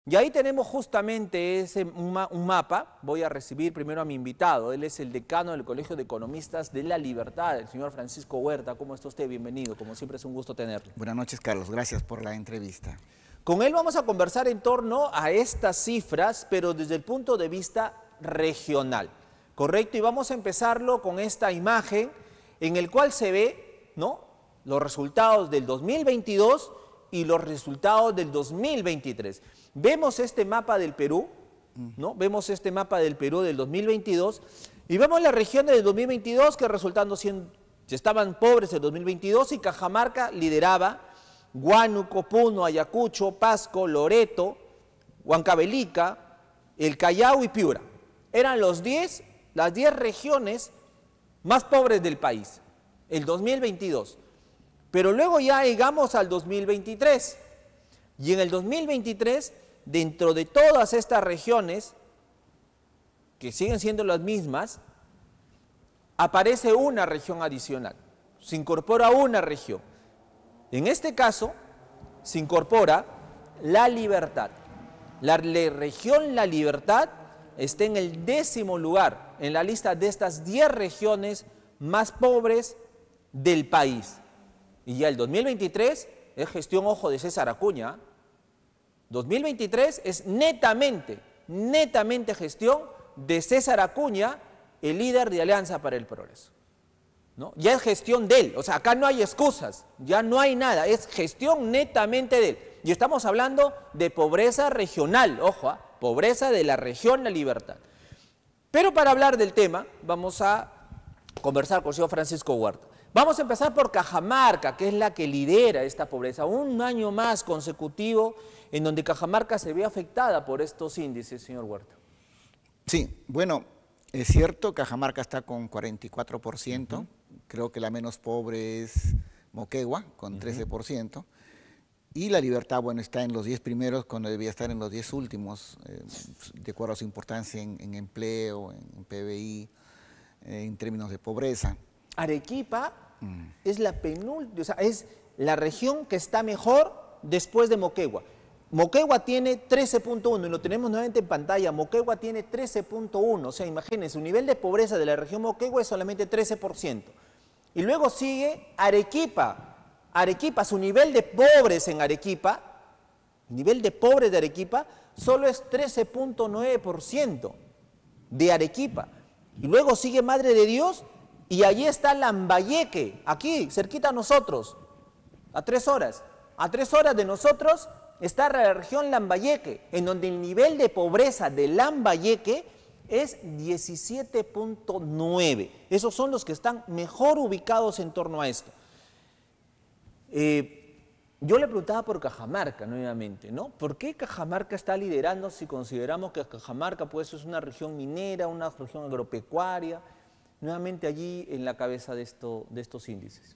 Y ahí tenemos justamente un mapa. Voy a recibir primero a mi invitado. Él es el decano del Colegio de Economistas de La Libertad, el señor Francisco Huerta. ¿Cómo está usted? Bienvenido. Como siempre es un gusto tenerlo. Buenas noches, Carlos. Gracias por la entrevista. Con él vamos a conversar en torno a estas cifras, pero desde el punto de vista regional. ¿Correcto? Y vamos a empezarlo con esta imagen en el cual se ve, ¿no?, los resultados del 2022 y los resultados del 2023. Vemos este mapa del Perú, ¿no? Vemos este mapa del Perú del 2022 y vemos las regiones del 2022 que resultando siendo, estaban pobres en 2022 y Cajamarca lideraba, Huánuco, Puno, Ayacucho, Pasco, Loreto, Huancavelica, el Callao y Piura. Eran las 10 regiones más pobres del país, el 2022. Pero luego ya llegamos al 2023 y en el 2023, dentro de todas estas regiones, que siguen siendo las mismas, aparece una región adicional, se incorpora una región. En este caso, se incorpora La Libertad. La región La Libertad está en el 10º lugar en la lista de estas 10 regiones más pobres del país. Y ya el 2023 es gestión, ojo, de César Acuña. 2023 es netamente gestión de César Acuña, el líder de Alianza para el Progreso, ¿no? Ya es gestión de él, o sea, acá no hay excusas, ya no hay nada, es gestión netamente de él. Y estamos hablando de pobreza regional, ojo, pobreza de la región La Libertad. Pero para hablar del tema, vamos a conversar con el señor Francisco Huerta. Vamos a empezar por Cajamarca, que es la que lidera esta pobreza. Un año más consecutivo en donde Cajamarca se ve afectada por estos índices, señor Huerta. Sí, bueno, es cierto, Cajamarca está con 44%, creo que la menos pobre es Moquegua, con 13%, y La Libertad, bueno, está en los 10 primeros cuando debía estar en los 10 últimos, de acuerdo a su importancia en empleo, en PBI, en términos de pobreza. Arequipa es la penúltima, o sea, es la región que está mejor después de Moquegua. Moquegua tiene 13.1 y lo tenemos nuevamente en pantalla. Moquegua tiene 13.1, o sea, imagínense, un nivel de pobreza de la región Moquegua es solamente 13%. Y luego sigue Arequipa. Arequipa, su nivel de pobres en Arequipa, el nivel de pobres de Arequipa solo es 13.9% de Arequipa. Y luego sigue Madre de Dios y allí está Lambayeque, aquí, cerquita a nosotros, a 3 horas. A 3 horas de nosotros está la región Lambayeque, en donde el nivel de pobreza de Lambayeque es 17.9. Esos son los que están mejor ubicados en torno a esto. Yo le preguntaba por Cajamarca nuevamente, ¿no? ¿Por qué Cajamarca está liderando si consideramos que Cajamarca pues, es una región minera, una región agropecuaria, nuevamente allí en la cabeza de estos índices?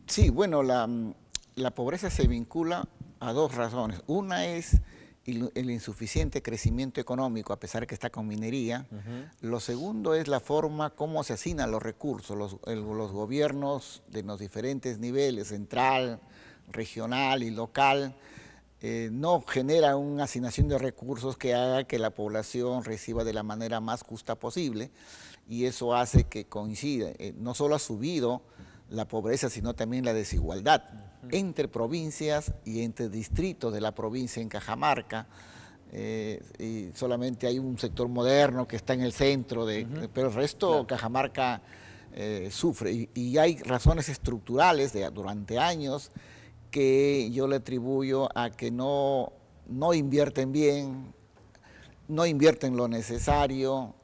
Sí, bueno, la pobreza se vincula a 2 razones. Una es el insuficiente crecimiento económico, a pesar que está con minería. Lo segundo es la forma como se asignan los recursos. Los gobiernos de los diferentes niveles, central, regional y local, no generan una asignación de recursos que haga que la población reciba de la manera más justa posible, y eso hace que coincida. No solo ha subido la pobreza, sino también la desigualdad entre provincias y entre distritos de la provincia en Cajamarca. Y solamente hay un sector moderno que está en el centro, pero el resto, claro, Cajamarca sufre. Y hay razones estructurales durante años que yo le atribuyo a que no invierten bien, no invierten lo necesario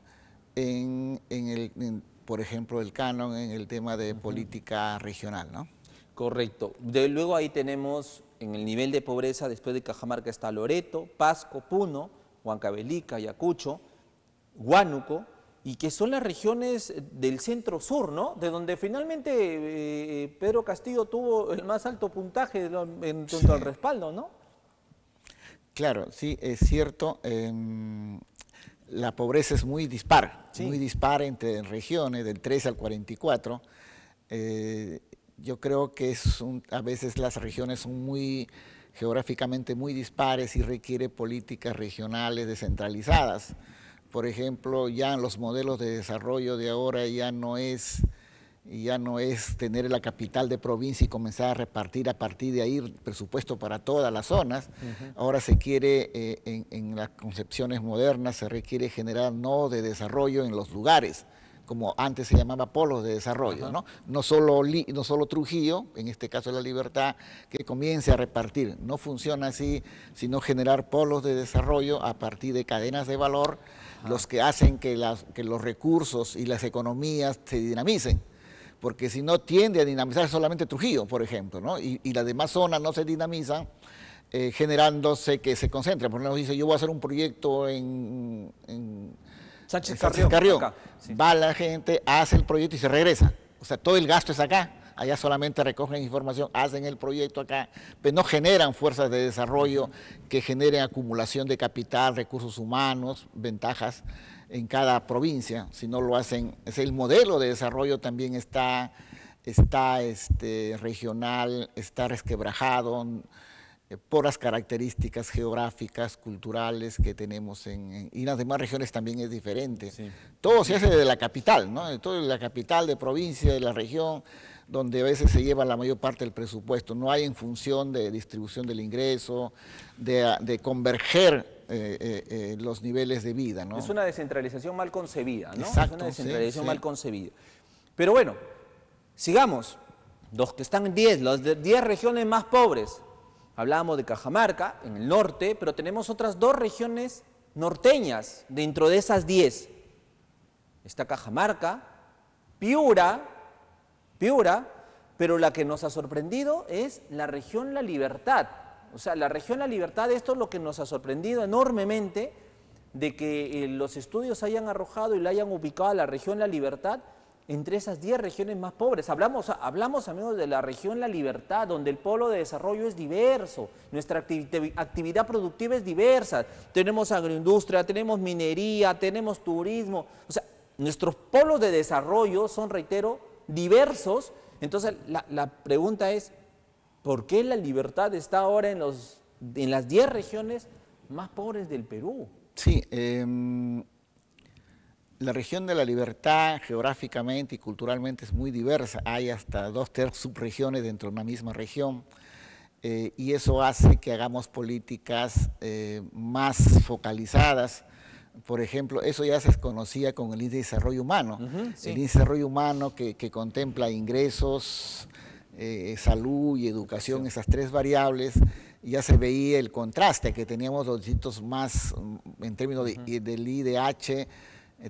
por ejemplo, el canon en el tema de política regional, ¿no? Correcto. Luego ahí tenemos en el nivel de pobreza, después de Cajamarca está Loreto, Pasco, Puno, Huancavelica, Ayacucho, Huánuco, y que son las regiones del centro-sur, ¿no? De donde finalmente Pedro Castillo tuvo el más alto puntaje en cuanto al respaldo, ¿no? Claro, sí, es cierto. La pobreza es muy dispar, sí, muy dispar entre regiones, del 13 al 44. Yo creo que a veces las regiones son muy geográficamente muy dispares y requiere políticas regionales descentralizadas. Por ejemplo, ya en los modelos de desarrollo de ahora ya no es tener la capital de provincia y comenzar a repartir a partir de ahí presupuesto para todas las zonas. Ahora se quiere, en las concepciones modernas, se requiere generar nodos de desarrollo en los lugares, como antes se llamaba polos de desarrollo, ¿no? No solo Trujillo, en este caso La Libertad, que comience a repartir. No funciona así, sino generar polos de desarrollo a partir de cadenas de valor, los que hacen que los recursos y las economías se dinamicen. Porque si no tiende a dinamizar solamente Trujillo, por ejemplo, ¿no? Y las demás zonas no se dinamizan, generándose que se concentren. Por ejemplo, dice, yo voy a hacer un proyecto en Sánchez Carrión. Acá, sí. Va la gente, hace el proyecto y se regresa. O sea, todo el gasto es acá. Allá solamente recogen información, hacen el proyecto acá, pero no generan fuerzas de desarrollo que generen acumulación de capital, recursos humanos, ventajas en cada provincia, si no lo hacen. Es el modelo de desarrollo también está regional, está resquebrajado por las características geográficas, culturales que tenemos y las demás regiones también es diferente. Sí. Todo se hace desde la capital, ¿no? Todo de la capital, de provincia, de la región, donde a veces se lleva la mayor parte del presupuesto. No hay en función de distribución del ingreso, de converger los niveles de vida, ¿no? Es una descentralización mal concebida, ¿no? Exacto, es una descentralización sí, mal concebida. Pero bueno, sigamos. Los que están en 10, las 10 regiones más pobres. Hablábamos de Cajamarca, en el norte, pero tenemos otras 2 regiones norteñas dentro de esas 10. Está Cajamarca, Piura, pero la que nos ha sorprendido es la región La Libertad. O sea, la región La Libertad, esto es lo que nos ha sorprendido enormemente, de que los estudios hayan arrojado y la hayan ubicado a la región La Libertad entre esas 10 regiones más pobres. Hablamos, amigos, de la región La Libertad, donde el polo de desarrollo es diverso, nuestra actividad productiva es diversa. Tenemos agroindustria, tenemos minería, tenemos turismo. O sea, nuestros polos de desarrollo son, reitero, diversos. Entonces, la pregunta es, ¿por qué La Libertad está ahora en las 10 regiones más pobres del Perú? Sí, la región de La Libertad geográficamente y culturalmente es muy diversa. Hay hasta 2 subregiones dentro de una misma región y eso hace que hagamos políticas más focalizadas. Por ejemplo, eso ya se conocía con el Índice de Desarrollo Humano. Sí. El Índice de Desarrollo Humano que contempla ingresos, salud y educación, sí. Esas 3 variables, ya se veía el contraste, que teníamos los distritos más, en términos del IDH,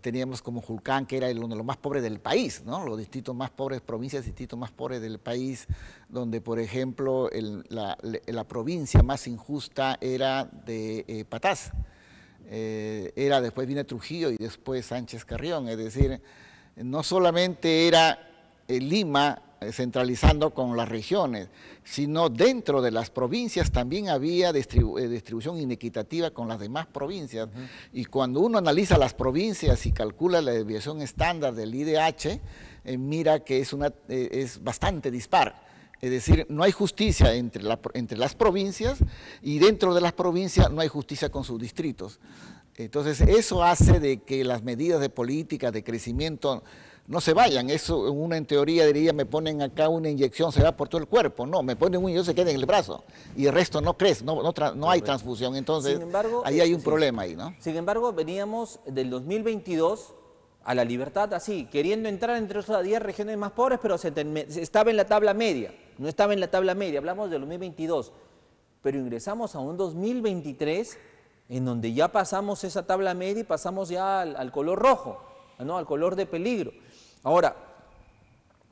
teníamos como Julcán, que era uno de los más pobres del país, ¿no? Los distritos más pobres, provincias, distritos más pobres del país, donde, por ejemplo, la provincia más injusta era de Patás. Después viene Trujillo y después Sánchez Carrión, es decir, no solamente era Lima centralizando con las regiones, sino dentro de las provincias también había distribución inequitativa con las demás provincias. Y cuando uno analiza las provincias y calcula la desviación estándar del IDH, mira que es bastante dispar. Es decir, no hay justicia entre las provincias y dentro de las provincias no hay justicia con sus distritos. Entonces, eso hace de que las medidas de política, de crecimiento, no se vayan. Eso uno en teoría diría, me ponen acá una inyección, se va por todo el cuerpo. No, me ponen una inyección, se queda en el brazo y el resto no crece, no hay transfusión. Entonces, sin embargo, ahí hay un problema ahí, ¿no? Sin embargo, veníamos del 2022 a La Libertad así, queriendo entrar entre esas 10 regiones más pobres, pero estaba en la tabla media. No estaba en la tabla media, hablamos del 2022, pero ingresamos a un 2023 en donde ya pasamos esa tabla media y pasamos ya al color rojo, ¿no? Al color de peligro. Ahora,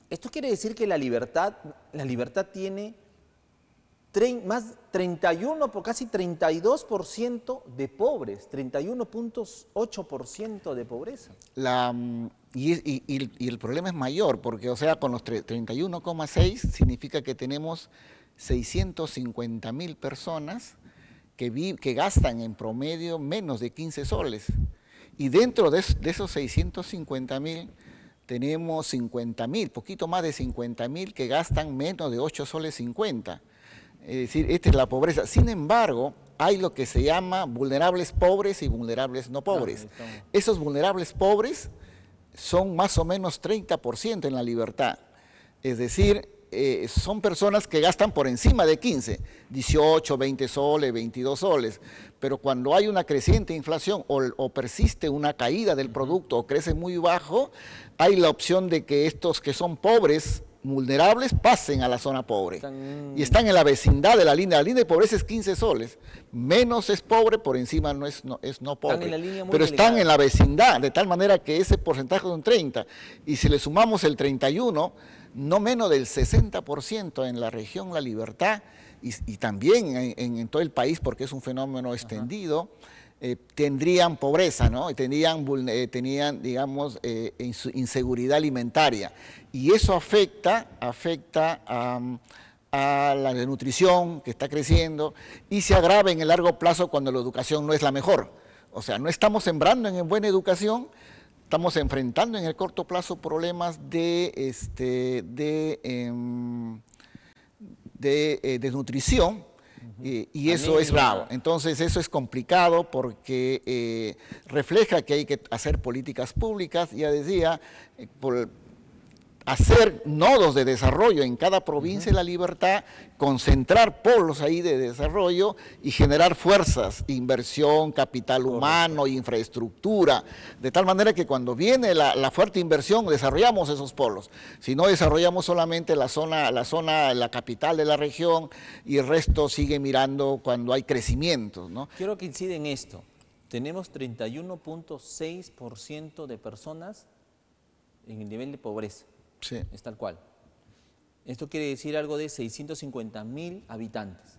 esto quiere decir que La Libertad tiene casi 32% de pobres, 31.8% de pobreza. Y el problema es mayor, porque o sea, con los 31,6 significa que tenemos 650.000 personas que gastan en promedio menos de 15 soles. Y dentro de esos 650.000 tenemos 50.000, poquito más de 50.000 que gastan menos de 8 soles 50. Es decir, esta es la pobreza. Sin embargo, hay lo que se llama vulnerables pobres y vulnerables no pobres. Esos vulnerables pobres son más o menos 30% en la libertad. Es decir, son personas que gastan por encima de 15, 18, 20 soles, 22 soles. Pero cuando hay una creciente inflación o persiste una caída del producto o crece muy bajo, hay la opción de que estos que son pobres, vulnerables, pasen a la zona pobre. Y están en la vecindad de la línea. La línea de pobreza es 15 soles. Menos es pobre, por encima no es no pobre. Pero están en la vecindad, de tal manera que ese porcentaje es un 30. Y si le sumamos el 31, no menos del 60% en la región La Libertad y también en todo el país, porque es un fenómeno extendido, tendrían pobreza, ¿no? Tenían, digamos, inseguridad alimentaria. Y eso afecta a la desnutrición que está creciendo y se agrava en el largo plazo cuando la educación no es la mejor. O sea, no estamos sembrando en buena educación, estamos enfrentando en el corto plazo problemas de desnutrición y eso es bravo. Entonces eso es complicado porque refleja que hay que hacer políticas públicas, ya decía, por hacer nodos de desarrollo en cada provincia de La Libertad, concentrar polos ahí de desarrollo y generar fuerzas, inversión, capital humano, infraestructura, de tal manera que cuando viene la fuerte inversión desarrollamos esos polos. Si no desarrollamos solamente la capital de la región y el resto sigue mirando cuando hay crecimientos, ¿no? Quiero que incide en esto. Tenemos 31.6% de personas en el nivel de pobreza. Sí. Es tal cual. Esto quiere decir algo de 650.000 habitantes.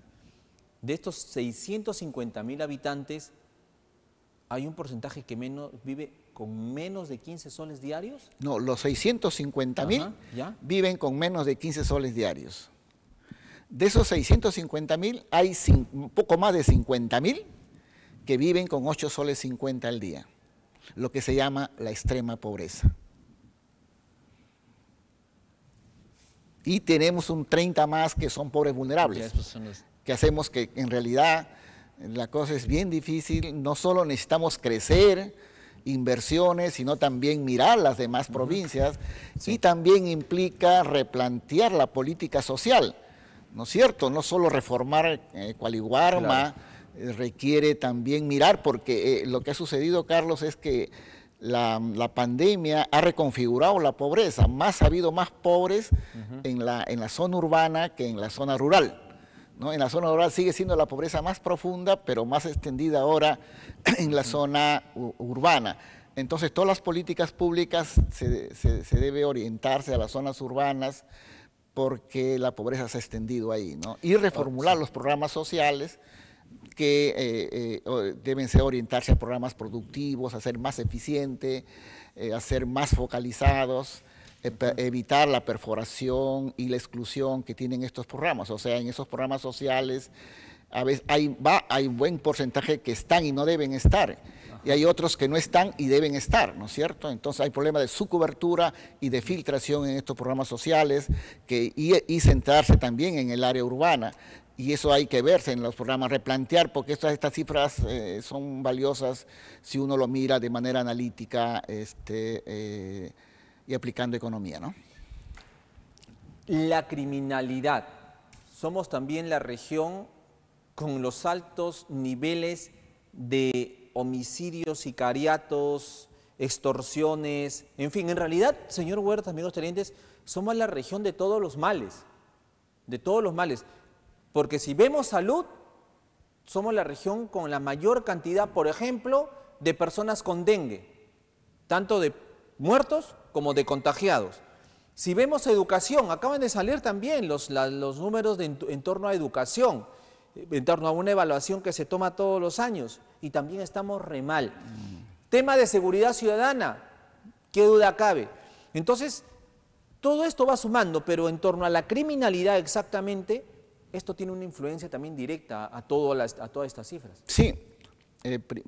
De estos 650.000 habitantes, ¿hay un porcentaje que vive con menos de 15 soles diarios? No, los 650.000 viven con menos de 15 soles diarios. De esos 650.000, hay un poco más de 50.000 que viven con 8 soles 50 al día, lo que se llama la extrema pobreza. Y tenemos un 30 más que son pobres vulnerables, que hacemos que en realidad la cosa es bien difícil, no solo necesitamos crecer, inversiones, sino también mirar las demás provincias, y también implica replantear la política social, ¿no es cierto? No solo reformar Cualiguarma, requiere también mirar, porque lo que ha sucedido, Carlos, es que la pandemia ha reconfigurado la pobreza, ha habido más pobres en la zona urbana que en la zona rural, ¿no? En la zona rural sigue siendo la pobreza más profunda, pero más extendida ahora en la zona urbana. Entonces, todas las políticas públicas se debe orientarse a las zonas urbanas porque la pobreza se ha extendido ahí, ¿no? Y reformular los programas sociales que deben orientarse a programas productivos, a ser más eficientes, a ser más focalizados, evitar la perforación y la exclusión que tienen estos programas. O sea, en esos programas sociales a veces hay buen porcentaje que están y no deben estar, y hay otros que no están y deben estar, ¿no es cierto? Entonces hay problemas de subcobertura y de filtración en estos programas sociales y centrarse también en el área urbana. Y eso hay que verse en los programas, replantear, porque estas cifras son valiosas si uno lo mira de manera analítica y aplicando economía, ¿no? La criminalidad. Somos también la región con los altos niveles de homicidios, sicariatos, extorsiones, en fin, en realidad, señor Huerta, amigos televidentes, somos la región de todos los males, porque si vemos salud, somos la región con la mayor cantidad, por ejemplo, de personas con dengue, tanto de muertos como de contagiados. Si vemos educación, acaban de salir también los números en torno a educación, en torno a una evaluación que se toma todos los años, y también estamos re mal. Tema de seguridad ciudadana, qué duda cabe. Entonces, todo esto va sumando, pero en torno a la criminalidad exactamente, esto tiene una influencia también directa a todas estas cifras. Sí,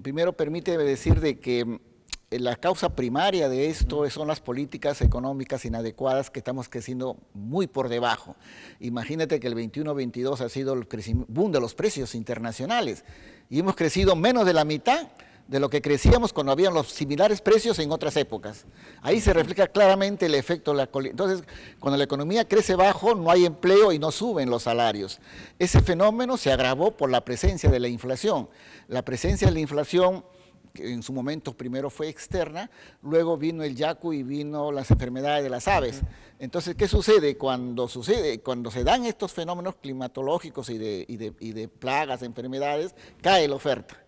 primero permíteme decir de que la causa primaria de esto son las políticas económicas inadecuadas que estamos creciendo muy por debajo. Imagínate que el 21-22 ha sido el boom de los precios internacionales y hemos crecido menos de la mitad de lo que crecíamos cuando habían los similares precios en otras épocas. Ahí se refleja claramente el efecto de la... Entonces, cuando la economía crece bajo, no hay empleo y no suben los salarios. Ese fenómeno se agravó por la presencia de la inflación. La presencia de la inflación, que en su momento primero fue externa, luego vino el yacu y vino las enfermedades de las aves. Entonces, ¿qué sucede? Cuando se dan estos fenómenos climatológicos y de plagas, enfermedades, cae la oferta.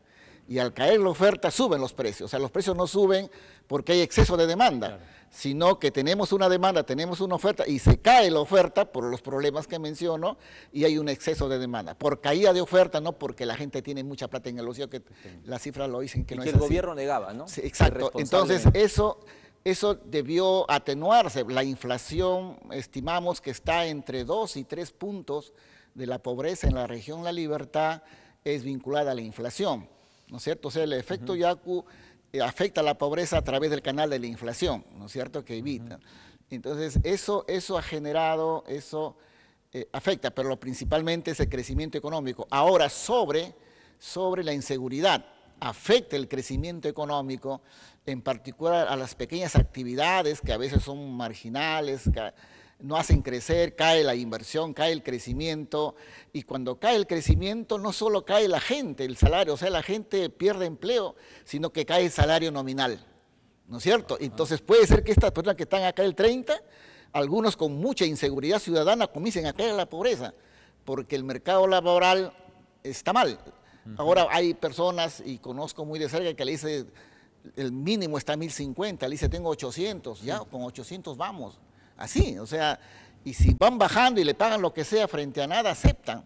Y al caer la oferta suben los precios. O sea, los precios no suben porque hay exceso de demanda, claro, sino que tenemos una demanda, tenemos una oferta y se cae la oferta por los problemas que menciono y hay un exceso de demanda. Por caída de oferta, no porque la gente tiene mucha plata en el ocio, que las cifras lo dicen que no es así. Y que el gobierno negaba, ¿no? Sí, exacto. Entonces, eso debió atenuarse. La inflación, estimamos que está entre 2 y 3 puntos de la pobreza en la región La Libertad, es vinculada a la inflación, ¿no es cierto? O sea, el efecto yacu afecta a la pobreza a través del canal de la inflación, ¿no es cierto?, que evita. Entonces, eso ha generado, afecta, pero principalmente es el crecimiento económico. Ahora, sobre la inseguridad, afecta el crecimiento económico, en particular a las pequeñas actividades que a veces son marginales, que no hacen crecer, cae la inversión, cae el crecimiento, y cuando cae el crecimiento no solo cae la gente, el salario, o sea, la gente pierde empleo, sino que cae el salario nominal, ¿no es cierto? Entonces puede ser que estas personas que están acá el 30, algunos con mucha inseguridad ciudadana comiencen a caer en la pobreza, porque el mercado laboral está mal. Ahora hay personas, y conozco muy de cerca, que le dice, el mínimo está a 1.050, le dice, tengo 800, ya, con 800 vamos. Así, o sea, y si van bajando y le pagan lo que sea frente a nada, aceptan.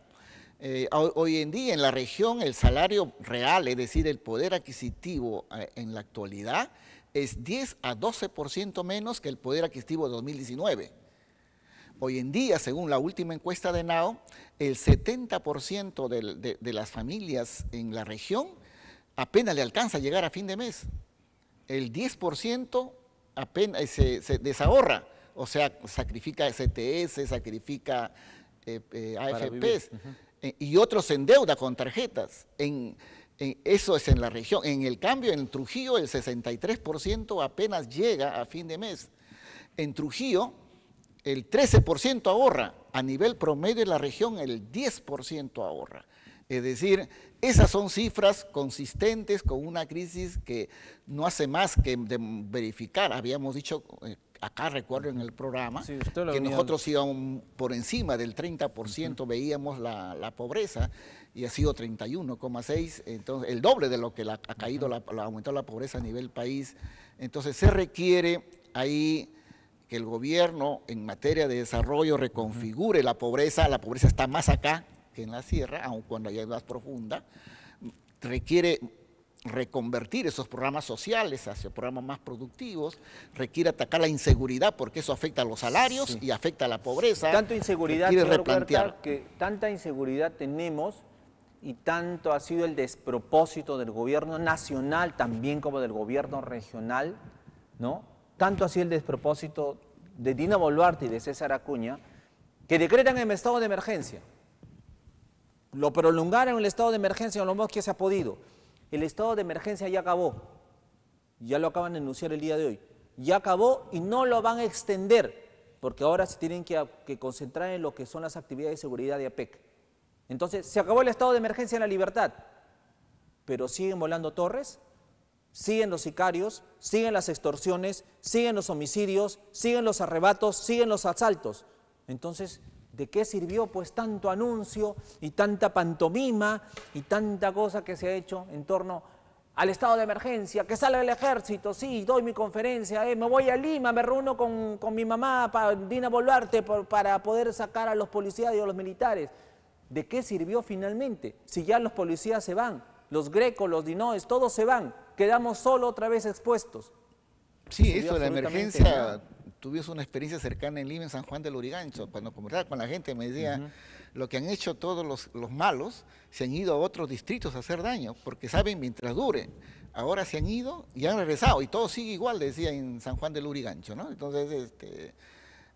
Hoy en día en la región el salario real, es decir, el poder adquisitivo en la actualidad, es 10 a 12% menos que el poder adquisitivo de 2019. Hoy en día, según la última encuesta de NAO, el 70% de las familias en la región apenas le alcanza a llegar a fin de mes. El 10% apenas se desahorra. O sea, sacrifica STS, sacrifica AFPs, y otros se endeuda con tarjetas. Eso es en la región. En el cambio, en Trujillo, el 63% apenas llega a fin de mes. En Trujillo, el 13% ahorra. A nivel promedio de la región, el 10% ahorra. Es decir, esas son cifras consistentes con una crisis que no hace más que verificar. Habíamos dicho... Acá recuerdo en el programa sí, que nosotros íbamos por encima del 30%, veíamos la pobreza, y ha sido 31,6%, entonces el doble de lo que ha caído, ha aumentado la pobreza a nivel país. Entonces se requiere ahí que el gobierno en materia de desarrollo reconfigure la pobreza está más acá que en la sierra, aun cuando allá es más profunda, requiere reconvertir esos programas sociales hacia programas más productivos, requiere atacar la inseguridad porque eso afecta a los salarios sí, y afecta a la pobreza. Tanto inseguridad, que tanta inseguridad tenemos y tanto ha sido el despropósito del gobierno nacional también como del gobierno regional, ¿no? Tanto ha sido el despropósito de Dina Boluarte y de César Acuña que decretan el estado de emergencia. Lo prolongaron el estado de emergencia lo más que se ha podido. El estado de emergencia ya acabó, ya lo acaban de anunciar el día de hoy, ya acabó y no lo van a extender, porque ahora se tienen que concentrar en lo que son las actividades de seguridad de APEC. Entonces, se acabó el estado de emergencia en La Libertad, pero siguen volando torres, siguen los sicarios, siguen las extorsiones, siguen los homicidios, siguen los arrebatos, siguen los asaltos. Entonces, ¿de qué sirvió pues tanto anuncio y tanta pantomima y tanta cosa que se ha hecho en torno al estado de emergencia? Que salga el ejército, sí, doy mi conferencia, me voy a Lima, me reúno con mi mamá, Dina Boluarte, para poder sacar a los policías y a los militares. ¿De qué sirvió finalmente? Si ya los policías se van, los Greco, los Dinoes, todos se van, quedamos solo otra vez expuestos. Sí, eso de la emergencia... Nada. Tuvimos una experiencia cercana en Lima, en San Juan del Lurigancho. Cuando conversaba con la gente me decía, lo que han hecho todos los malos, se han ido a otros distritos a hacer daño, porque saben mientras dure. ahora se han ido y han regresado, y todo sigue igual, decía en San Juan del Lurigancho, ¿no? Entonces,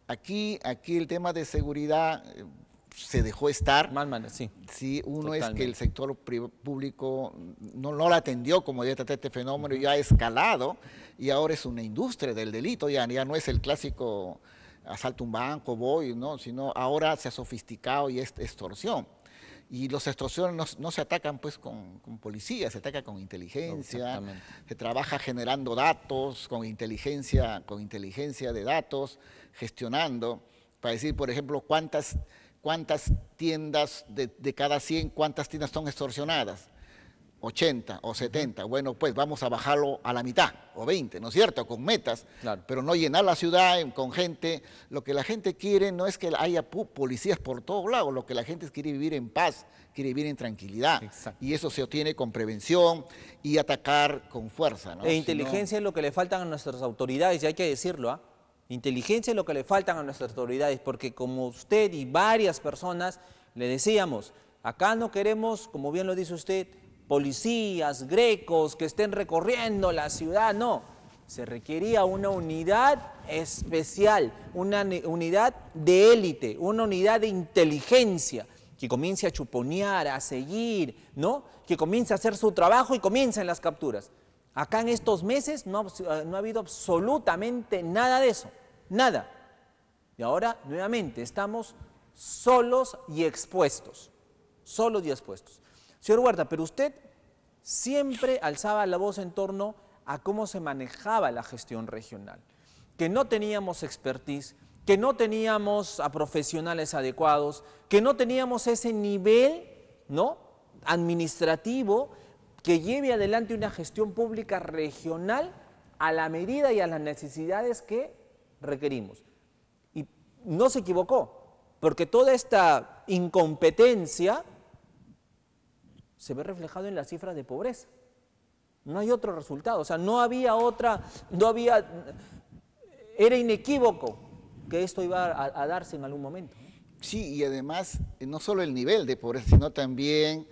aquí el tema de seguridad se dejó estar. Sí. Sí, uno Totalmente. es que el sector público no lo atendió como debe tratar este fenómeno, ya ha escalado y ahora es una industria del delito, ya no es el clásico asalto a un banco, ¿no? Sino ahora se ha sofisticado y es extorsión. Y los extorsiones no se atacan pues con policía, se ataca con inteligencia, se trabaja generando datos, con inteligencia de datos, gestionando, para decir, por ejemplo, cuántas tiendas de cada 100, cuántas tiendas son extorsionadas, 80 o 70, bueno, pues vamos a bajarlo a la mitad, o 20, ¿no es cierto?, con metas, claro, pero no llenar la ciudad con gente. Lo que la gente quiere no es que haya policías por todos lados, lo que la gente quiere vivir en paz, quiere vivir en tranquilidad. Exacto. Y eso se obtiene con prevención y atacar con fuerza, ¿no? Inteligencia es lo que le faltan a nuestras autoridades, y hay que decirlo, ¿ah? Inteligencia es lo que le faltan a nuestras autoridades, porque como usted y varias personas le decíamos, acá no queremos, como bien lo dice usted, policías, grecos que estén recorriendo la ciudad, no. Se requería una unidad especial, una unidad de élite, una unidad de inteligencia que comience a chuponear, a seguir, ¿no? Que comience a hacer su trabajo y comiencen las capturas. Acá en estos meses no ha habido absolutamente nada de eso, nada. Y ahora, nuevamente, estamos solos y expuestos, solos y expuestos. Señor Huerta, pero usted siempre alzaba la voz en torno a cómo se manejaba la gestión regional, que no teníamos expertise, que no teníamos a profesionales adecuados, que no teníamos ese nivel, ¿no?, administrativo que lleve adelante una gestión pública regional a la medida y a las necesidades que requerimos. Y no se equivocó, porque toda esta incompetencia se ve reflejado en las cifras de pobreza. No hay otro resultado, o sea, era inequívoco que esto iba a darse en algún momento. Sí, y además, no solo el nivel de pobreza, sino también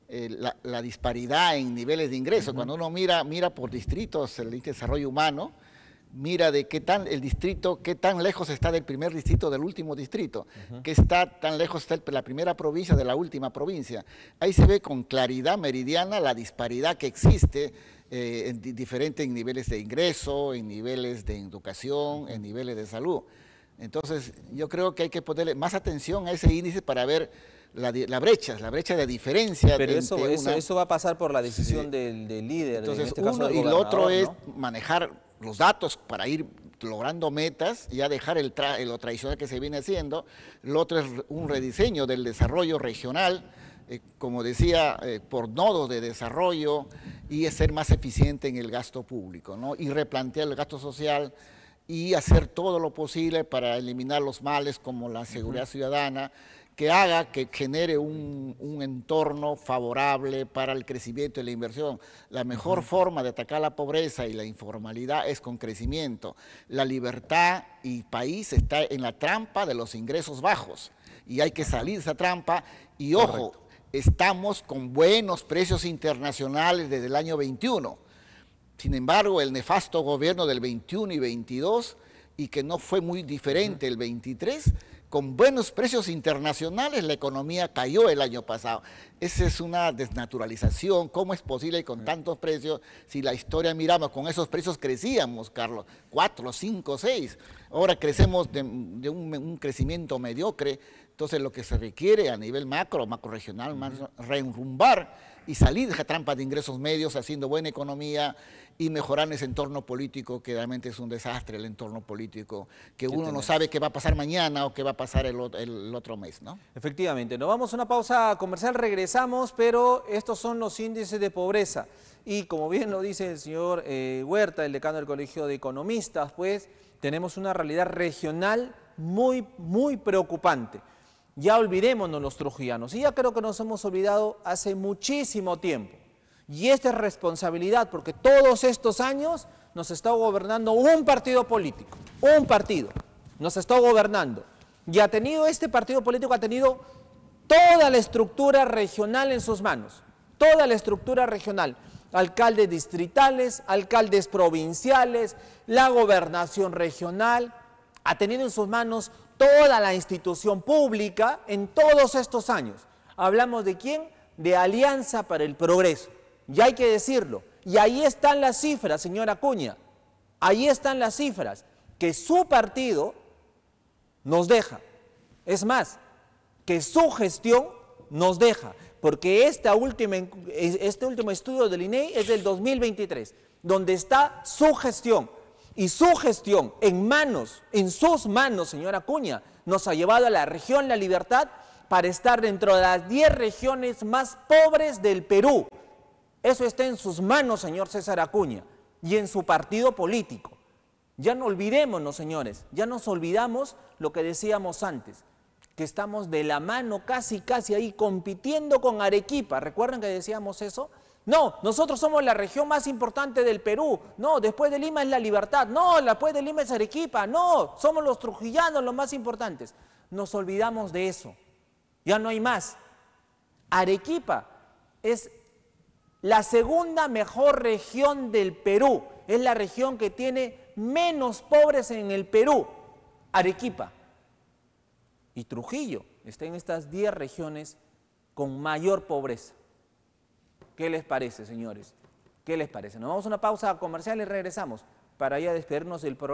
la disparidad en niveles de ingreso. Cuando uno mira por distritos el desarrollo humano, mira de qué tan lejos está del primer distrito del último distrito, qué tan lejos está la primera provincia de la última provincia. Ahí se ve con claridad meridiana la disparidad que existe diferente en niveles de ingreso, en niveles de educación, en niveles de salud. Entonces, yo creo que hay que ponerle más atención a ese índice para ver la brecha de diferencia. Pero eso va a pasar por la decisión del líder. Entonces, en este caso del y lo otro es ¿no?, manejar los datos para ir logrando metas, ya dejar lo tradicional que se viene haciendo. Lo otro es un rediseño del desarrollo regional, como decía, por nodos de desarrollo, y ser más eficiente en el gasto público, ¿no? Y replantear el gasto social y hacer todo lo posible para eliminar los males como la seguridad ciudadana, que genere un entorno favorable para el crecimiento y la inversión. La mejor forma de atacar la pobreza y la informalidad es con crecimiento. La libertad y país está en la trampa de los ingresos bajos y hay que salir de esa trampa. Y ojo, estamos con buenos precios internacionales desde el año 21. Sin embargo, el nefasto gobierno del 21 y 22, y que no fue muy diferente el 23, con buenos precios internacionales la economía cayó el año pasado. Esa es una desnaturalización. ¿Cómo es posible con tantos precios? Si la historia miramos, con esos precios crecíamos, Carlos, 4, 5, 6. Ahora crecemos de un crecimiento mediocre. Entonces lo que se requiere a nivel macro regional, reenrumbar y salir de esa trampa de ingresos medios haciendo buena economía y mejorar ese entorno político, que realmente es un desastre el entorno político, que uno no sabe qué va a pasar mañana o qué va a pasar el otro mes, ¿no? Efectivamente, nos vamos a una pausa comercial, regresamos, pero estos son los índices de pobreza. Y como bien lo dice el señor Huerta, el decano del Colegio de Economistas, pues tenemos una realidad regional muy, muy preocupante. Ya olvidémonos los trujillanos, y ya creo que nos hemos olvidado hace muchísimo tiempo. Y esta es responsabilidad, porque todos estos años nos está gobernando un partido político, un partido nos está gobernando. Y este partido político ha tenido toda la estructura regional en sus manos, toda la estructura regional. alcaldes distritales, alcaldes provinciales, la gobernación regional, ha tenido en sus manos toda la institución pública en todos estos años. Hablamos de quién, de Alianza para el Progreso, y hay que decirlo, y ahí están las cifras, señora Acuña, ahí están las cifras que su partido nos deja, es más, que su gestión nos deja, porque este último estudio del INEI es del 2023, donde está su gestión, y su gestión en sus manos, señora Acuña, nos ha llevado a la región La Libertad para estar dentro de las 10 regiones más pobres del Perú. Eso está en sus manos, señor César Acuña, y en su partido político. Ya no olvidémonos, señores, ya nos olvidamos lo que decíamos antes, que estamos de la mano casi ahí compitiendo con Arequipa. ¿Recuerdan que decíamos eso? No, nosotros somos la región más importante del Perú. No, después de Lima es La Libertad. No, después de Lima es Arequipa. No, somos los trujillanos los más importantes. Nos olvidamos de eso. Ya no hay más. Arequipa es la segunda mejor región del Perú. Es la región que tiene menos pobres en el Perú. Arequipa. Y Trujillo está en estas 10 regiones con mayor pobreza. ¿Qué les parece, señores? ¿Qué les parece? Nos vamos a una pausa comercial y regresamos para ya despedirnos del programa.